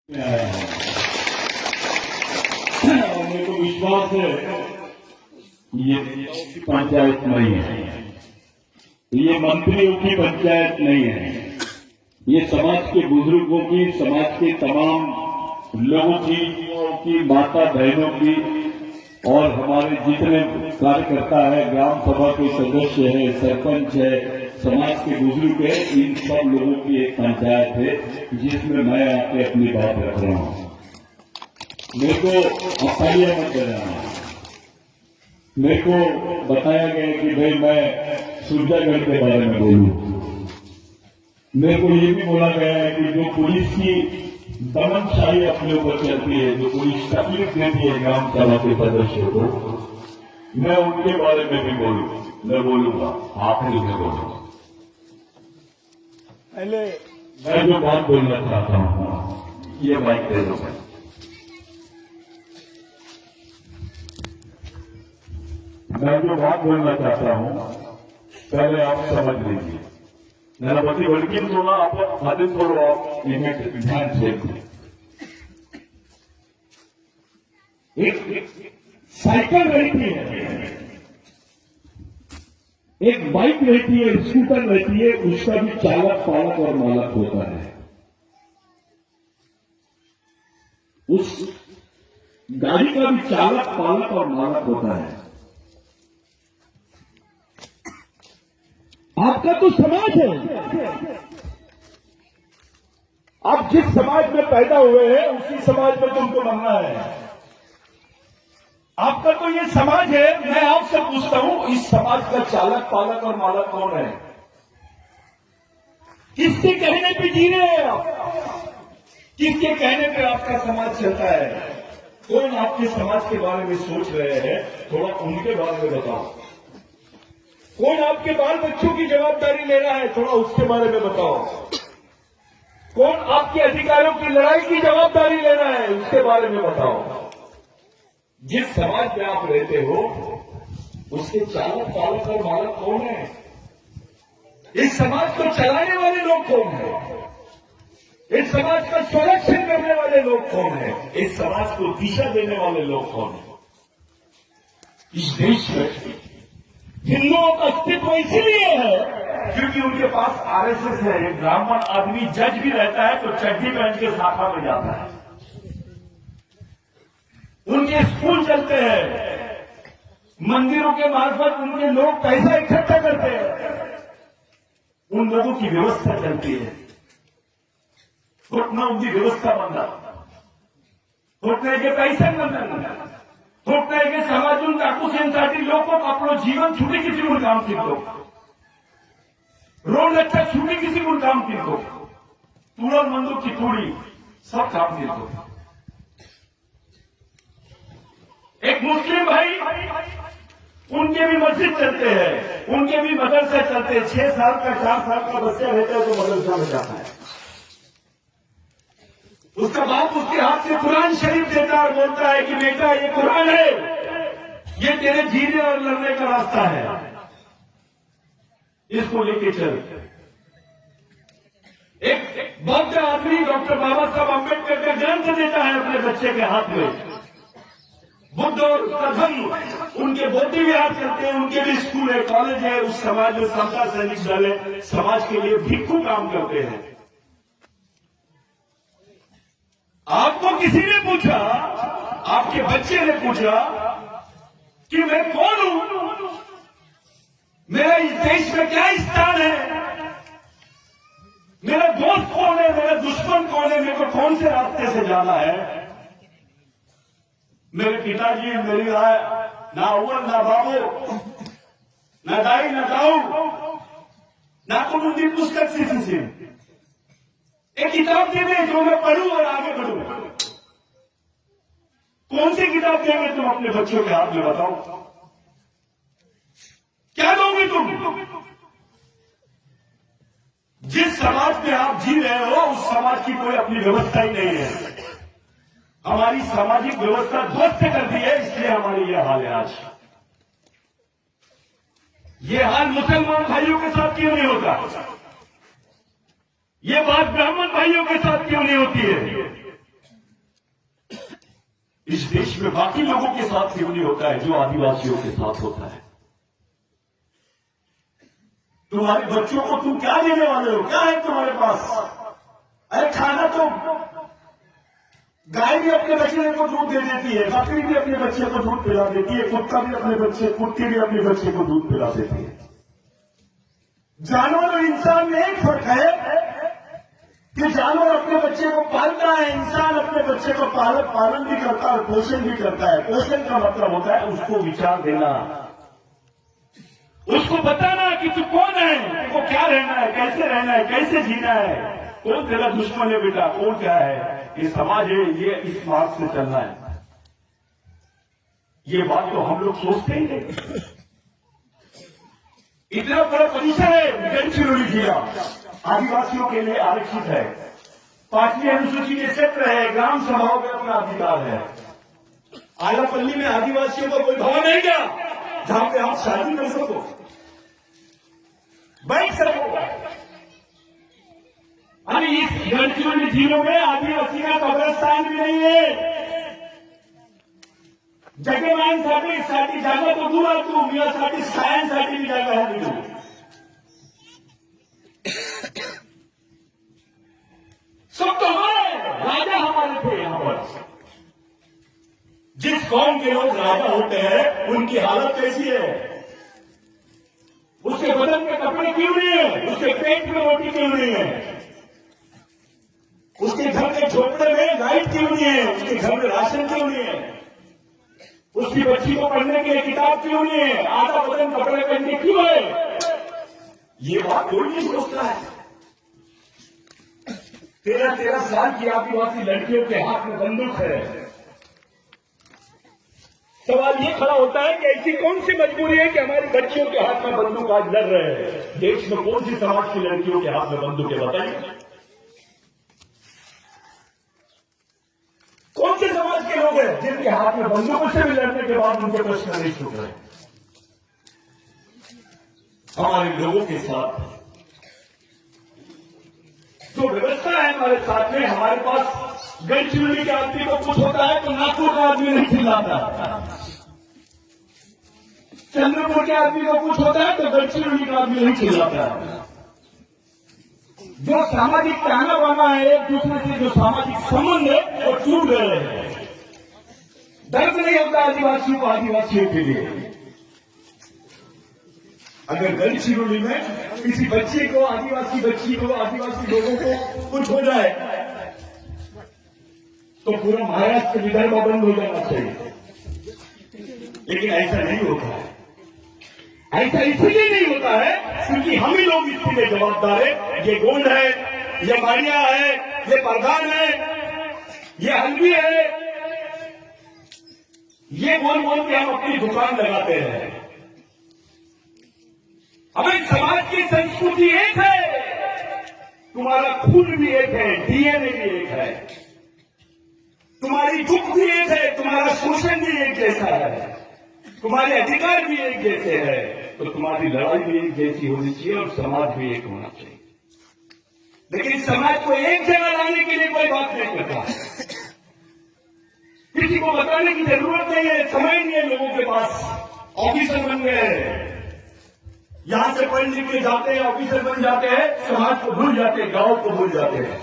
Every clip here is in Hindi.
और मेरे को विश्वास है ये पंचायत नहीं है, ये मंत्रियों की पंचायत नहीं है, ये समाज के बुजुर्गों की, समाज के तमाम लोगों की माता बहनों की और हमारे जितने कार्यकर्ता है, ग्राम सभा के सदस्य है, सरपंच है, समाज के बुजुर्ग है, इन सब लोगों की एक पंचायत है जिसमें मैं आके अपनी बात रख रहा हूं। मेरे को अफवाह मत देना। मेरे को बताया गया कि भाई मैं सूरजागढ़ के बारे में बोलूं। मेरे को ये भी बोला गया है कि जो पुलिस की दमनशाही अपने ऊपर चलती है, जो पुलिस तकलीफ देती है ग्राम सभा के सदस्यों को, मैं उनके बारे में भी मैं बोलूंगा, आखिरी में बोलूंगा। पहले मैं जो बात बोलना चाहता हूं, ये माइक दे दो। मैं जो बात बोलना चाहता हूं पहले आप समझ लीजिए। मेरा बच्ची बल्कि बोला आप खातिर थोड़ा लिमिट ध्यान से। एक साइकिल रहती है, एक बाइक रहती है, स्कूटर रहती है, उसका भी चालक, पालक और मालक होता है। उस गाड़ी का भी चालक, पालक और मालक होता है। आपका तो समाज है। आप जिस समाज में पैदा हुए हैं उसी समाज में तुमको बनना है। आपका तो ये समाज है। मैं आपसे पूछता हूं, इस समाज का चालक, पालक और मालक कौन है? किसके कहने पे जी रहे हैं आप? किसके कहने पे आपका समाज चलता है? कौन आपके समाज के बारे में सोच रहे हैं? थोड़ा उनके बारे में बताओ। कौन आपके बाल बच्चों की जवाबदारी ले रहा है? थोड़ा उसके बारे में बताओ। कौन आपके अधिकारों की लड़ाई की जवाबदारी ले रहा है? उसके बारे में बताओ। जिस समाज में आप रहते हो उसके चालक, पालक और मालक कौन है? इस समाज को चलाने वाले लोग कौन है? इस समाज का संरक्षण करने वाले लोग कौन है? इस समाज को दिशा देने वाले लोग कौन है? इस देश में हिंदुओं का अस्तित्व इसीलिए है क्योंकि उनके पास आरएसएस है। एक ब्राह्मण आदमी जज भी रहता है तो चड्डी पहन के शाखा में जाता है। उनके स्कूल चलते हैं, मंदिरों के मार्फत उनके लोग पैसा इकट्ठा करते हैं, उन लोगों की व्यवस्था चलती है। घुटना उनकी व्यवस्था बंदा, घुटने के पैसे बंदा, घुटने के समाजून काकूसेंसाठी लोग आपलं जीवन छुटी किसी को काम कितो, रोड अच्छा छुटी किसी को काम कितो, तुरंत मंदों की थोड़ी सब काम कितो। एक मुस्लिम भाई, उनके भी मस्जिद चलते हैं, उनके भी मदरसे चलते हैं। 6 साल का 4 साल का बच्चा रहता है तो मदरसा में जाता है। उसका बाप उसके हाथ से कुरान शरीफ देता है और बोलता है कि बेटा ये कुरान है, ये तेरे जीने और लड़ने का रास्ता है, इसको लेके चल। एक बौद्ध आदमी डॉक्टर बाबा साहब अम्बेडकर का ग्रंथ देता है अपने बच्चे के हाथ में। बुद्ध और उसका धर्म, उनके बौद्ध विहार चलते हैं, उनके भी स्कूल है, कॉलेज है। उस समाज में समता सैनिक दल है, समाज के लिए भिक्षु काम करते हैं। आपको किसी ने पूछा, आपके बच्चे ने पूछा कि मैं कौन हूं, मेरा इस देश में क्या स्थान है, मेरा दोस्त कौन है, मेरा दुश्मन कौन है, मेरे को कौन से रास्ते से जाना है? मेरे पिताजी मेरी राय ना अव्वल ना बाबू ना दाई ना दाऊ ना कोई पुस्तक से एक किताब दे दे जो मैं पढ़ूं और आगे बढ़ूं। कौन सी किताब देंगे तुम अपने बच्चों के हाथ में? बताओ क्या दोगे तुम? जिस समाज में आप जी रहे हो उस समाज की कोई अपनी व्यवस्था ही नहीं है। हमारी सामाजिक व्यवस्था ध्वस्त कर दी है, इसलिए हमारी यह हाल है आज। ये हाल मुसलमान भाइयों के साथ क्यों नहीं होता? ये बात ब्राह्मण भाइयों के साथ क्यों नहीं होती है? इस देश में बाकी लोगों के साथ क्यों नहीं होता है जो आदिवासियों के साथ होता है? तुम्हारे बच्चों को तुम क्या देने वाले हो? क्या है तुम्हारे पास? अरे खाना तो गाय भी अपने बच्चे को दूध दे देती है, बकरी भी अपने बच्चे को दूध पिला देती है, कुत्ता भी कुत्ते भी अपने बच्चे को दूध पिला देती है। जानवर और इंसान में एक फर्क है कि जानवर अपने बच्चे को पालता है, इंसान अपने बच्चे को पालन भी करता है और पोषण भी करता है। पोषण का मतलब होता है उसको विचार देना, उसको बताना कि तू कौन है, तुमको क्या रहना है, कैसे जीना है, कौन तेरा दुश्मन है बेटा, कौन क्या है, ये समाज है, ये इस मार्ग से चलना है। ये बात तो हम लोग सोचते ही नहीं। इतना बड़ा परिसर है गढ़चिरौली जिला आदिवासियों के लिए आरक्षित है, 5वीं अनुसूची के क्षेत्र है, ग्राम सभाओं में अपना अधिकार है। आलापल्ली में आदिवासियों का कोई भवन है क्या जहां पे आप शादी कर सको, बैठ सको? अरे इस गढ़चिरौली जिलों में आदिवासी का कब्रिस्तान भी नहीं है। जगेमानसाठी जागा तो दूर तू मियासाठी सायंसाठी भी जागा है नहीं। सब तो हमारे राजा हमारे थे यहां पर। जिस कौम के लोग राजा होते हैं उनकी हालत कैसी है? उसके बदन के कपड़े क्यों नहीं है? उसके पेट में रोटी क्यों नहीं है? उसके घर के झोपड़े में लाइट क्यों नहीं है? उसके घर में राशन क्यों नहीं है? उसकी बच्ची को पढ़ने के लिए किताब क्यों नहीं है? आधा बदन कपड़े पहनने क्यों है? ये बात कोई नहीं सोचता है। 13 साल की आदिवासी लड़कियों के हाथ में बंदूक है। सवाल ये खड़ा होता है कि ऐसी कौन सी मजबूरी है कि हमारी बच्चियों के हाथ में बंदूक आज लड़ रहे हैं? देश में कौन सी समाज की लड़कियों के हाथ में बंदूक है बताइए? कौन से समाज के लोग हैं जिनके हाथ में बंदूकों से भी लड़ने के बाद उनके प्रश्न नहीं छूट रहे? हमारे लोगों के साथ जो व्यवस्था है हमारे साथ में, हमारे पास गढ़चिरौली के आदमी को कुछ होता है तो नागपुर का आदमी नहीं चिल्लाता, चंद्रपुर के आदमी को कुछ होता है तो गढ़चिरौली का आदमी नहीं चिल्लाता। जो सामाजिक ताना बाना है, एक दूसरे से जो सामाजिक संबंध है वो टूट गए हैं। दर्द नहीं होता आदिवासियों को आदिवासियों के लिए। अगर गढ़चिरौली में किसी बच्ची को, आदिवासी बच्ची को, आदिवासी लोगों को कुछ हो जाए तो पूरा महाराष्ट्र विदर्भ बंद हो जाना चाहिए, लेकिन ऐसा नहीं होता है। ऐसा इसलिए नहीं होता है क्योंकि हम ही लोग इसके लिए जवाबदार है। ये गोंड है, ये मारिया है, ये प्रधान है, ये हल्दी है, ये बोल के हम अपनी दुकान लगाते हैं। हमें समाज की संस्कृति एक है, तुम्हारा खून भी एक है, डीएनए भी एक है, तुम्हारी दुख भी एक है, तुम्हारा शोषण भी एक जैसा है, तुम्हारे अधिकार भी एक जैसे है, तो तुम्हारी लड़ाई भी एक जैसी होनी चाहिए और समाज भी एक होना चाहिए। लेकिन समाज को एक जगह लाने के लिए कोई बात नहीं करता, किसी को बताने की जरूरत नहीं है, समय नहीं है लोगों के पास। ऑफिसर बन गए हैं, यहां से पढ़ लिख के जाते हैं, ऑफिसर बन जाते हैं, समाज को भूल जाते हैं, गांव को भूल जाते हैं।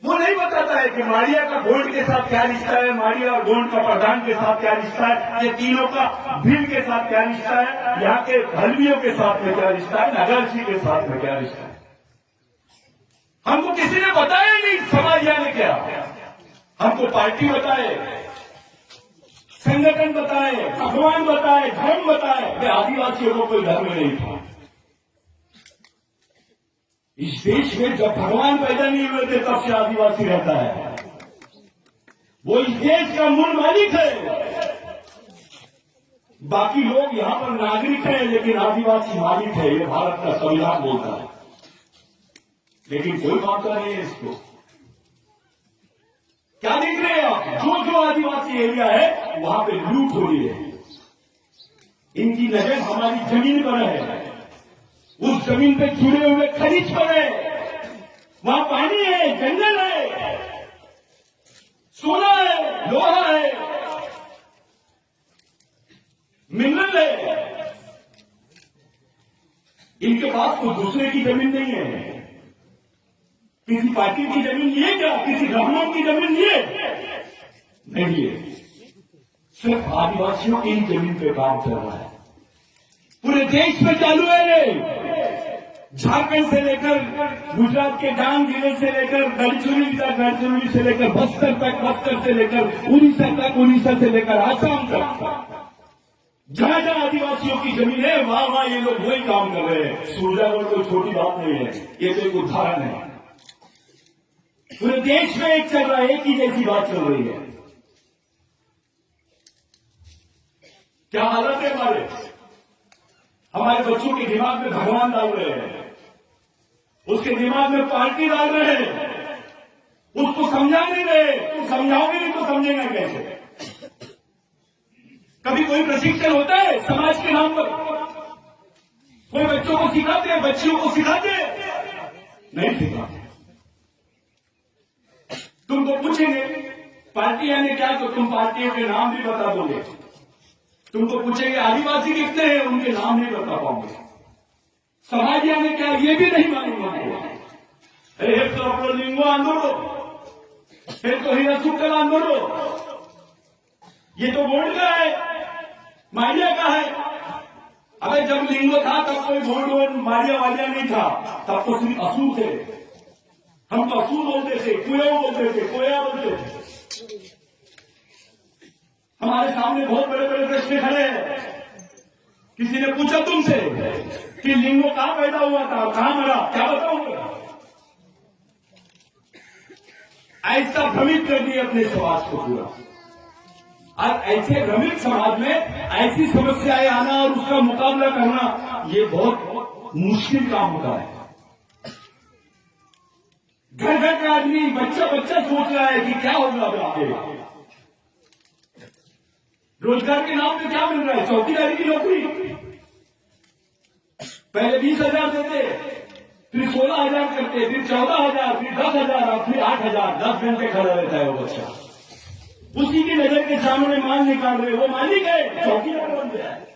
वो नहीं बताता है कि मारिया का गोंड के साथ क्या रिश्ता है, मारिया और गोंड का प्रधान के साथ क्या रिश्ता है, ये तीनों का भील के साथ क्या रिश्ता है, यहाँ के हल्दियों के साथ में क्या रिश्ता है, नगरसी के साथ में क्या रिश्ता है। हमको किसी ने बताया नहीं समाज यानी क्या। हमको पार्टी बताए, संगठन बताए, भगवान बताए, धर्म बताए, आदिवासियों को कोई धर्म नहीं था। इस देश में जब भगवान पैदा नहीं हुए थे तब से आदिवासी रहता है। वो इस देश का मूल मालिक है। बाकी लोग यहां पर नागरिक हैं, लेकिन आदिवासी मालिक है, ये भारत का संविधान बोलता है। लेकिन कोई मानता नहीं है इसको। क्या देख रहे हैं आप? जो जो आदिवासी एरिया है वहां पे लूट हो रही है। इनकी नजर हमारी जमीन पर है, उस जमीन पे जुड़े हुए खनिज पर है, वहां पानी है, जंगल है, सोना है, इनके पास कोई दूसरे की जमीन नहीं है। किसी पार्टी की जमीन लिए क्या? किसी रहमान की जमीन लिए नहीं लिए। सिर्फ आदिवासियों की ही जमीन पे काम चल रहा है। पूरे देश में चालू है ये। झारखंड से लेकर गुजरात के डांग जिले से लेकर गढ़चिरौली तक, गढ़चिरौली से लेकर बस्तर तक, बस्तर से लेकर उड़ीसा तक, उड़ीसा से लेकर आसाम तक, जहां जहां आदिवासियों की जमीन है वहां वहां ये लोग वही काम कर रहे हैं। सूरजागढ़ कोई छोटी बात नहीं है, ये तो एक उदाहरण है। पूरे देश में एक चल रहा है, एक ही जैसी बात चल रही है। क्या हालत है हमारे बच्चों के दिमाग में भगवान डाल रहे हैं, उसके दिमाग में पार्टी डाल रहे हैं, उसको समझा नहीं रहे। तुम समझाओगे नहीं तो समझेगा कैसे? कभी कोई प्रशिक्षण होता है समाज के नाम पर? कोई बच्चों को सिखाते हैं, बच्चियों को सिखाते हैं? नहीं सिखाते। तुमको पूछेंगे पार्टी यानी क्या, तो तुम पार्टियों के नाम भी बता दोगे। तुमको पूछेंगे आदिवासी कितने हैं, उनके नाम नहीं बता पाओगे। समाज यानी क्या, ये भी नहीं मालूम आपको। अरे तो अपना लिंगो आंदोलो, फिर तो हीरा सुकल आंदोलो, ये तो बोर्ड का है, मारिया का है। अबे जब लिंगो था तब कोई बोर्ड मारिया वालिया नहीं था, तब तो सिर्फ असू थे। हम तो असू बोलते थे, कुया बोलते थे, कोया बोलते थे। हमारे सामने बहुत बड़े बड़े प्रश्न खड़े हैं। किसी ने पूछा तुमसे कि लिंगो कहां पैदा हुआ था, कहां मरा, क्या बताऊंगा? ऐसा भ्रमित कर दिया अपने समाज को पूरा। और ऐसे भ्रमित समाज में ऐसी समस्याएं आना और उसका मुकाबला करना, ये बहुत मुश्किल काम होता है। घर घर का आदमी, बच्चा बच्चा सोच रहा है कि क्या होगा अब आगे। रोजगार के नाम पे क्या मिल रहा है? चौकीदारी की नौकरी। पहले 20,000 देते, फिर 16,000 करते, फिर 14,000, फिर 10,000 और फिर 8,000। 10 घंटे खड़ा रहता है वो बच्चा, उसी की नजर के सामने माल निकाल रहे। वो मालिक है, चौकीदार बन गया है।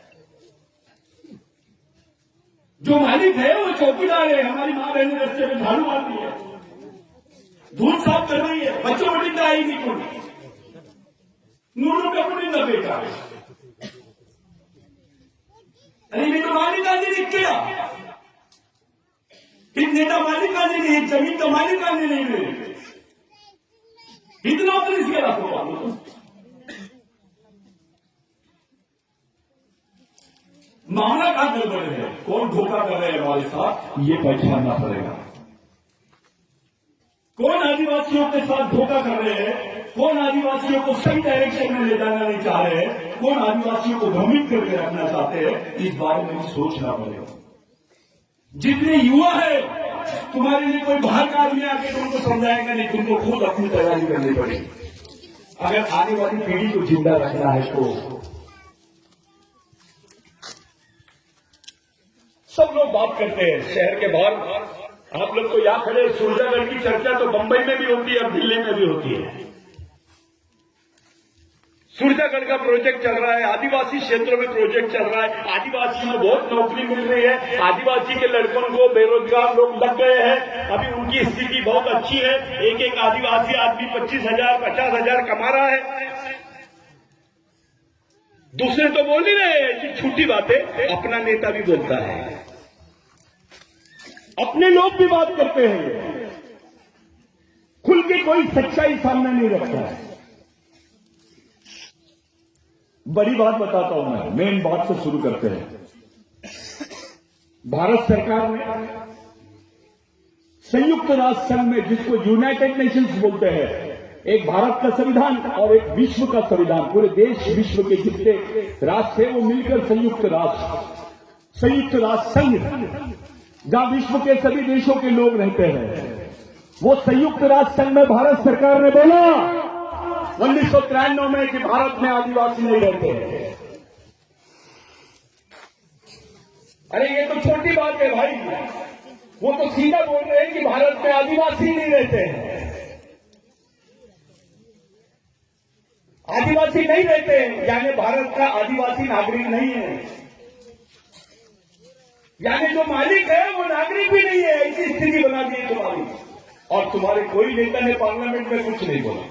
जो मालिक है वो चौकीदार है। हमारी मां बहनें रस्ते में झाड़ू मारती है, धूल साफ कर रही है, बच्चों को निंदा आएगी कोई नूनू का पुनिंदा बेटा है। अरे ये तो मालिकानी नहीं किया, इन नेता मालिकानी नहीं, जमीन तो मालिकानी नहीं मिली, इतना पुलिस के रखो। मामला कहां गड़बड़ है, कौन धोखा कर रहे हैं हमारे साथ, ये पहचानना पड़ेगा। कौन आदिवासियों के साथ धोखा कर रहे हैं, कौन आदिवासियों को सही डायरेक्शन में ले जाना नहीं चाह रहे हैं, कौन आदिवासियों को भ्रमित करके रखना चाहते हैं, इस बारे में सोचना पड़ेगा। जितने युवा है, तुम्हारे लिए कोई बाहर का आदमी आके तुमको समझाएगा नहीं, तुमको खुद अपनी तैयारी करनी पड़ेगी अगर आने वाली पीढ़ी को जिंदा रखना है तो। सब लोग बात करते हैं शहर के बाहर, आप लोग तो यहाँ खड़े, सूरजागढ़ की चर्चा तो बंबई में भी होती है और दिल्ली में भी होती है। सूरजागढ़ का प्रोजेक्ट चल रहा है, आदिवासी क्षेत्रों में प्रोजेक्ट चल रहा है, आदिवासी में बहुत नौकरी मिल रही है, आदिवासी के लड़कों को बेरोजगार लोग लग गए हैं, अभी उनकी स्थिति बहुत अच्छी है। एक एक आदिवासी आदमी 25,000 50,000 कमा रहा है। दूसरे तो बोल ही रहे हैं ऐसी छोटी बातें, अपना नेता भी बोलता है, अपने लोग भी बात करते हैं, खुल के कोई सच्चाई सामने नहीं रखता है। बड़ी बात बताता हूं मैं, मेन बात से शुरू करते हैं। भारत सरकार ने संयुक्त राष्ट्र संघ में, जिसको यूनाइटेड नेशंस बोलते हैं, एक भारत का संविधान और एक विश्व का संविधान, पूरे देश विश्व के जितने राष्ट्र थे वो मिलकर संयुक्त राष्ट्र संघ, जहां विश्व के सभी देशों के लोग रहते हैं, वो संयुक्त राष्ट्र संघ में भारत सरकार ने बोला 1993 में कि भारत में आदिवासी नहीं रहते। अरे ये तो छोटी बात है भाई, वो तो सीधा बोल रहे हैं कि भारत में आदिवासी नहीं रहते हैं। आदिवासी नहीं रहते हैं यानी भारत का आदिवासी नागरिक नहीं है। यानी जो मालिक है वो नागरिक भी नहीं है, ऐसी स्थिति बना दी है तुम्हारी। और तुम्हारे कोई नेता ने पार्लियामेंट में कुछ नहीं बोला,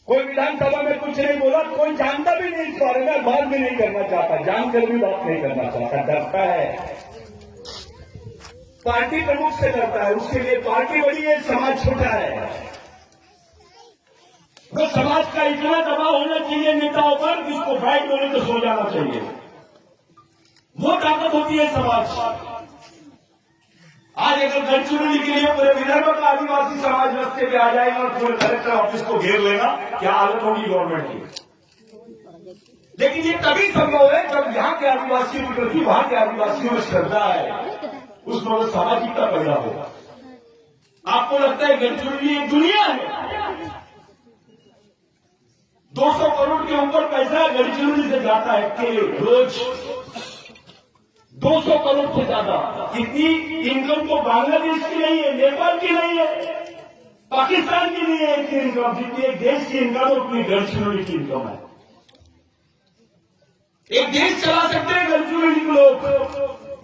कोई विधानसभा में कुछ नहीं बोला, कोई जानता भी नहीं इस बारे में, बात भी नहीं करना चाहता, जानकर भी बात नहीं करना चाहता, डरता है, पार्टी प्रमुख से डरता है। उसके लिए पार्टी बड़ी है, समाज छोटा है। तो समाज का इतना दबाव होना चाहिए नेताओं पर, जिसको बैठ बोले तो सो जाना चाहिए। वो ताकत होती है समाज। आज अगर गढ़चिरौली के लिए पूरे विदर्भ का आदिवासी समाज रस्ते पे आ जाएगा और पूरे कलेक्टर ऑफिस को घेर लेगा, क्या हालत होगी गवर्नमेंट की। लेकिन ये तभी संभव है जब यहाँ के आदिवासियों के प्रति वहां के आदिवासियों में श्रद्धा है, उसमें सामाजिकता पैदा होगा। आपको लगता है गढ़चिरौली एक दुनिया है, 200 करोड़ के ऊपर पैसा गढ़चिरौली से जाता है कि रोज 200 करोड़ से ज्यादा। इतनी इनकम तो बांग्लादेश की नहीं है, नेपाल की नहीं है, पाकिस्तान की नहीं है इतनी इनकम, जितनी एक देश की इनकम है उतनी गढ़चिरौली की इनकम है। एक देश चला सकते हैं गढ़चिरौली के लोग,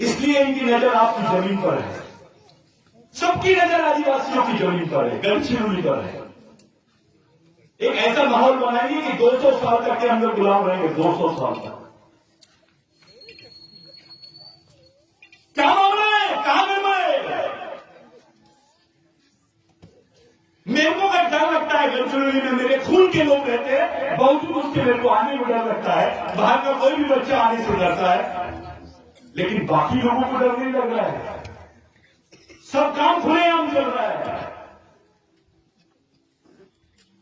इसलिए इनकी नजर आपकी जमीन पर है। सबकी नजर आदिवासियों की जमीन पर है, गढ़चिरौली पर है। एक ऐसा माहौल बनाएंगे कि 200 साल तक के हम लोग गुलाम रहेंगे, 200 साल तक। क्या मामला है, कहां गड़बड़। मेरे को डर लगता है गढ़चिरौली में मेरे खून के लोग रहते हैं, बावजूद उसके मेरे को आने में डर लगता है। बाहर का कोई भी बच्चा आने से डरता है, लेकिन बाकी लोगों को डर नहीं लग रहा है। सब काम खुलेआम चल रहा है।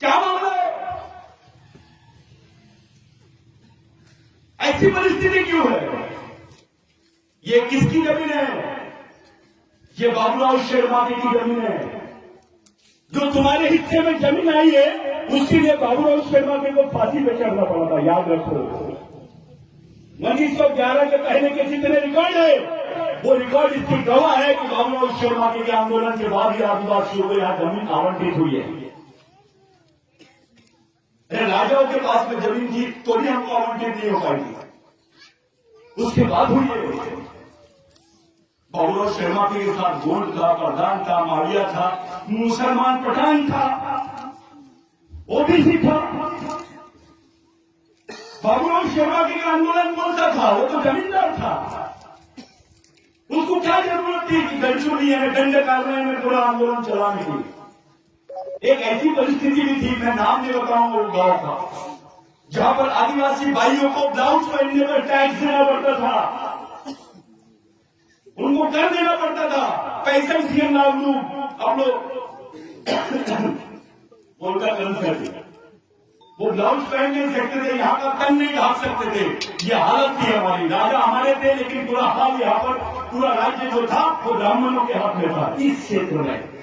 क्या मामला है, ऐसी परिस्थिति क्यों है। ये किसकी जमीन है, ये बाबूराव शेरमाके की जमीन है। जो तुम्हारे हिस्से में जमीन आई है, उसके लिए बाबूराव शेरमाके को फांसी पे चढ़ना पड़ा था, याद रखो। 1911 के पहले के जितने रिकॉर्ड है, वो रिकॉर्ड इसकी गवाह है कि बाबूराव शेरमाके के आंदोलन के बाद ही आदिवासियों को यहां जमीन आवंटित हुई है। राजाओं के पास में जमीन थी तो भी हमको आवंटित नहीं हो पाई थी, उसके बाद हुई है। बाबूराव शेरमाके के साथ गोंड था, प्रधान था, माविया था, मुसलमान पठान था, ओबीसी था। बाबूराव शेरमाके का आंदोलन कौन सा था, वो तो जमींदार था। उसको क्या जरूरत थी कि गढ़चिरौली में दंडकारण्य में पूरा आंदोलन चलाने की। एक ऐसी परिस्थिति भी थी, मैं नाम नहीं बताऊंगा वो गांव का, जहां पर आदिवासी भाइयों को ब्लाउज पहनने पर टैक्स देना पड़ता था, उनको कर देना पड़ता था। पैसा सीएम नागलू अब लोग बोलकर कर वो ब्लाउज पहन नहीं सकते थे, यहाँ का तन नहीं ढाक सकते थे। ये हालत थी हमारी। राजा हमारे थे, लेकिन पूरा हाल यहाँ पर पूरा राज्य जो था वो ब्राह्मणों के हाथ में था। इस क्षेत्र में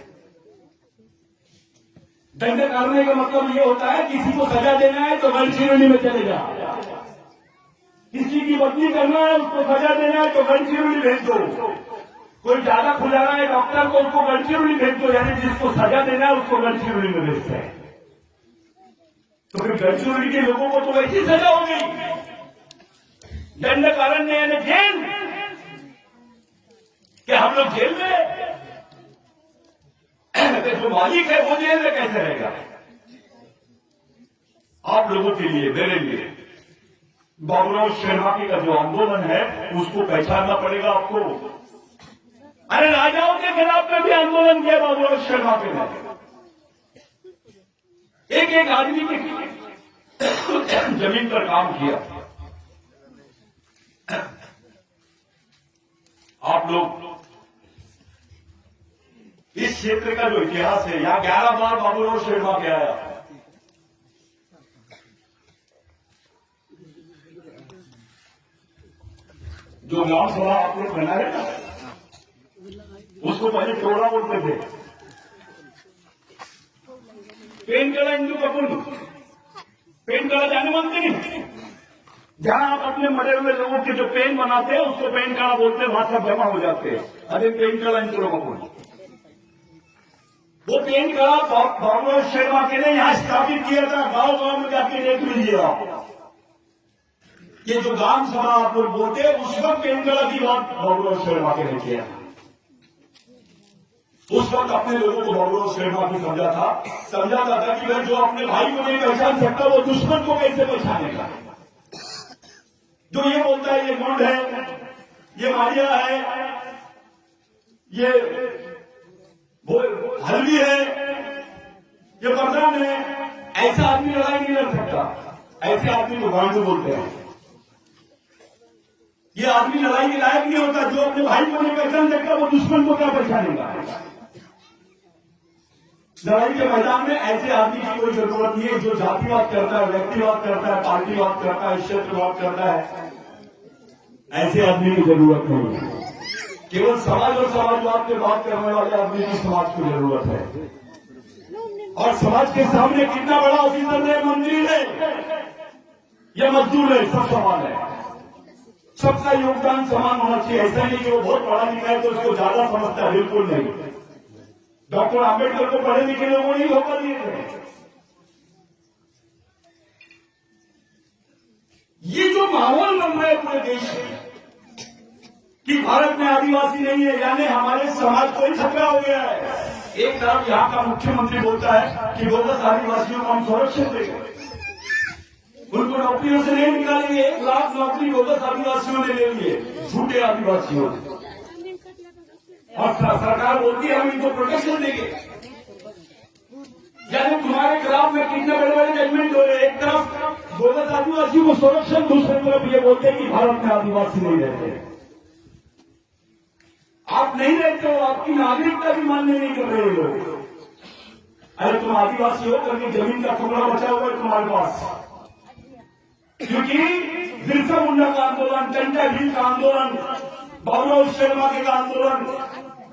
दंड करने का मतलब ये होता है किसी को सजा देना है तो गढ़चिरौली में चले जा, किसी की बदली करना है उसको सजा देना है तो गढ़चिरौली भेज दो, कोई ज्यादा खुलाना है डॉक्टर को उसको गढ़चिरौली भेज दो, यानी जिसको सजा देना है उसको गढ़चिरौली में भेजते हैं। तो फिर गढ़चिरौली के लोगों को तो वैसी सजा हो गई, दंड कारण यानी जेल, कि हम लोग जेल में, जो मालिक है वो जेल में कैसे रहेगा। आप लोगों के लिए, मेरे लिए बाबूराव शेरमाके का जो आंदोलन है उसको पहचानना पड़ेगा आपको। अरे राजाओं के खिलाफ में भी आंदोलन किया बाबूराव शेरमाके ने, एक एक आदमी की जमीन पर काम किया। आप लोग इस क्षेत्र का जो इतिहास है, यहां 11 बार बाबूराव शेरमाके आया। जो ग्राम सभा आप लोग बना है ना, उसको पहले टोला बोलते थे। पेन कला हिंदू कपूर, पेन कला जाने मानते नहीं, जहां आप अपने मरे हुए लोगों के जो पेन बनाते हैं उसको पेन कला बोलते हैं, वहां सब जमा हो जाते हैं। अरे पेन कला हिंदू कपूर, वो पेन कला बाबूराव शेरमाके ने यहां स्थापित किया था। गांव गांव में जाके देख लीजिए आप, ये जो ग्राम सभा आप लोग बोलते हैं, उस वक्त केंद्र की बात बाबूराव शर्मा के ने किया। उस वक्त अपने लोगों को बाबूराव शर्मा भी समझाता था कि अगर जो अपने भाई को नहीं पहचान सकता वो दुश्मन को कैसे पहचानेगा। जो ये बोलता है ये गुंड है, ये मारिया है, ये हल्दी है, ये बदनाम है, ऐसा आदमी लड़ाई नहीं लड़ सकता। ऐसे आदमी को गांडू बोलते हैं। ये आदमी लड़ाई के लायक नहीं होता। जो अपने भाई को नहीं पहचान सकता वो दुश्मन को क्या पहचानेगा। लड़ाई के मैदान में ऐसे आदमी की कोई जरूरत नहीं है जो जातिवाद करता है, व्यक्तिवाद करता है, पार्टीवाद करता है, क्षेत्रवाद करता है। ऐसे आदमी की जरूरत नहीं है। केवल समाज और समाजवाद पे बात करने वाले आदमी की समाज की जरूरत है। और समाज के सामने कितना बड़ा ऑफिसर है, मंत्री है या मजदूर है, सब समान है। सबका योगदान समान होना चाहिए। ऐसा नहीं कि वो बहुत पढ़ा लिखा है तो उसको ज्यादा समझता है, बिल्कुल नहीं। डॉक्टर आम्बेडकर को पढ़े लिखे लोगों ने धोखा दिए थे। ये जो माहौल बन रहा है पूरे देश में कि भारत में आदिवासी नहीं है, यानी हमारे समाज को ही खतरा हो गया है। एक तरफ यहां का मुख्यमंत्री बोलता है कि बोगस आदिवासियों को हम संरक्षण देंगे, उनको नौकरियों से नहीं निकालेंगे। 1 लाख नौकरी बोगस आदिवासियों ने ले लिए, झूठे आदिवासियों ने। और सरकार बोलती है हम इनको प्रोटेक्शन देंगे। यानी तुम्हारे खिलाफ में कितने बड़े बड़े जजमेंट हो रहे हैं। एक तरफ बोगस आदिवासियों को संरक्षण, दूसरी तरफ ये बोलते हैं कि भारत में आदिवासी नहीं रहते। आप नहीं रहते हो, आपकी नागरिकता भी मान्य नहीं कर रहे लोग। अरे तुम आदिवासी हो करके जमीन का टुकड़ा बचा हुआ है तुम्हारे पास। क्योंकि बिरसा मुंडा का आंदोलन, टंटा भील का आंदोलन, बाबूराव शर्मा के का आंदोलन,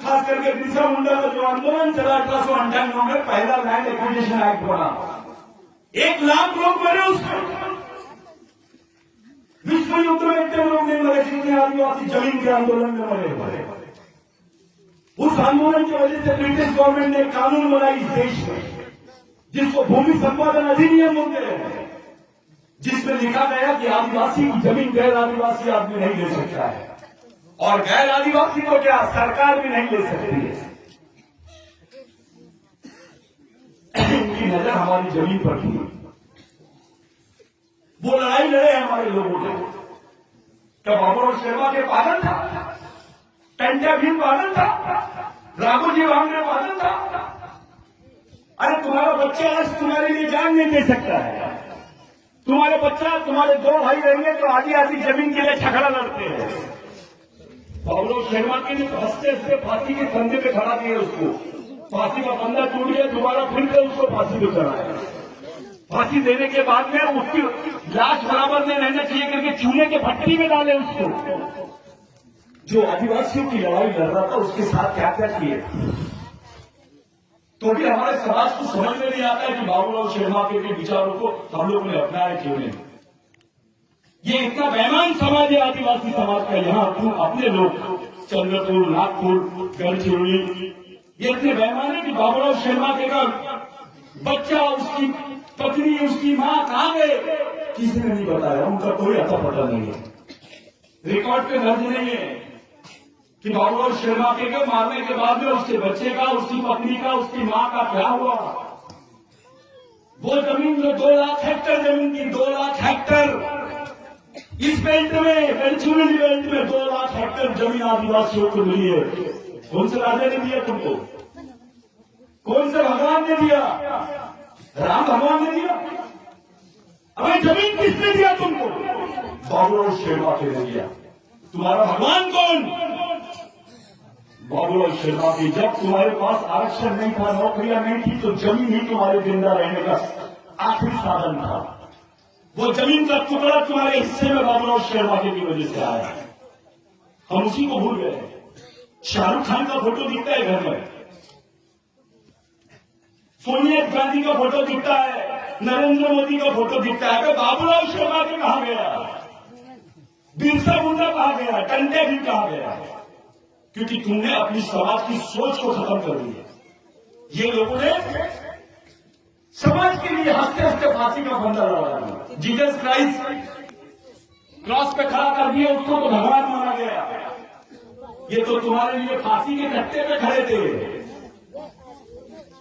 खास करके बिरसा मुंडा का जो आंदोलन चला 1898 में, पहला लैंड एक्विजिशन एक्ट बना। 1 लाख लोग मरे उसमें। विश्व युद्ध में इतने लोग नहीं मरे जितने आदिवासी जमीन के आंदोलन में मरे। उस आंदोलन की वजह से ब्रिटिश गवर्नमेंट ने कानून बनाई इस देश में, जिसको भूमि संपादन अधिनियम बोलते हैं, जिसमें लिखा गया कि आदिवासी की जमीन गैर आदिवासी आदमी नहीं ले सकता है। और गैर आदिवासी को क्या सरकार भी नहीं ले सकती है। उनकी नजर हमारी जमीन पर थी। वो लड़ाई लड़े हमारे लोगों ने। क्या बाबूराव शर्मा के पागल था, टंटा भील पागल था, राघोजी भांगरे पागल था। अरे तुम्हारा बच्चा आज तुम्हारे लिए जान नहीं दे सकता है। तुम्हारे बच्चा, तुम्हारे 2 भाई रहेंगे तो आधी आधी जमीन के लिए झगड़ा लड़ते हैं। बाबूराव शर्मा के लिए हंसते हंसते फांसी के फंदे पे खड़ा दिए उसको। फांसी का फंदा टूट गया, दोबारा फिर से उसको फांसी पे चढ़ाया। फांसी देने के बाद में उसकी लाश बराबर में रहना चाहिए करके चूल्हे के भट्टी में डाले उसको। जो आदिवासियों की लड़ाई लड़ रहा था उसके साथ क्या क्या किए, तो भी हमारे समाज को समझ में नहीं आता है कि बाबूराव शर्मा के विचारों को हम लोगों ने अपनाया क्यों नहीं। ये इतना बेईमान समाज है आदिवासी समाज का। यहाँ अपने लोग चंद्रपुर, नागपुर, गढ़चिरौली, ये इतने बेईमान है कि बाबूराव शर्मा के का बच्चा, उसकी पत्नी, उसकी मां कहां गए किसी ने नहीं बताया। उनका कोई अता पता नहीं है, रिकॉर्ड पे दर्ज नहीं है कि बाबूराव शर्मा के मारने के बाद में उसके बच्चे का, उसकी पत्नी का, उसकी मां का क्या हुआ। वो जमीन जो 2 लाख हेक्टेयर जमीन की, 2 लाख हेक्टेयर इस बेल्ट में, गढ़चिरौली बेल्ट में 2 लाख हेक्टेयर जमीन आदिवासियों को मिली है। कौन से राजा ने दिया तुमको? कौन से भगवान ने दिया? राम भगवान ने दिया? अबे जमीन किसने दिया तुमको? बाबूराव शर्मा के ने दिया। तुम्हारा भगवान कौन? बाबूराव शर्मा की। जब तुम्हारे पास आरक्षण नहीं था, नौकरियां नहीं थी, तो जमीन ही तुम्हारे जिंदा रहने का आखिरी साधन था। वो जमीन का टुकड़ा तुम्हारे हिस्से में बाबूराव शर्मा की वजह से आया। हम उसी को भूल गए। शाहरुख खान का फोटो दिखता है घर में, सोनिया गांधी का फोटो दिखता है, नरेंद्र मोदी का फोटो दिखता है। अगर बाबूराव शर्मा के कहा गया, बिरसा मुंडा कहा गया, टंटे भी कहा गया, क्योंकि तुमने अपनी समाज की सोच को खत्म कर दिया। ये लोगों ने समाज के लिए हंसते हंसते फांसी का फंदा लगाया। जीसस क्राइस्ट क्रॉस पे खड़ा कर दिया, उसको तो भगवान माना गया। ये तो तुम्हारे लिए फांसी के कट्टे पे खड़े थे।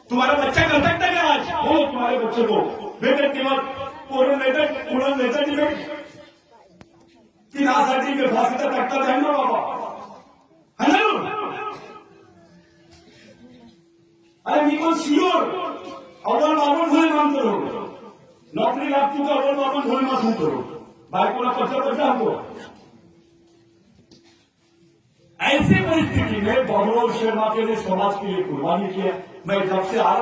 तुम्हारा बच्चा कर सकता है आज? हो तुम्हारे बच्चे को बेटे किंवा पोरण नेता दिले की नासाठी मी फाशीचा तक्ता द्या ना बाबा, है ना? अरे मी पण शियोर अव्वल बाबन भोले मान करो, नौकरी लाग चुका अव्वल बाबन भोले मान करो, बायकोला पत्र हमको। ऐसे परिस्थिति में बबलू शर्मा के लिए समाज के लिए कुर्बानी किया। मैं जब से आ रहा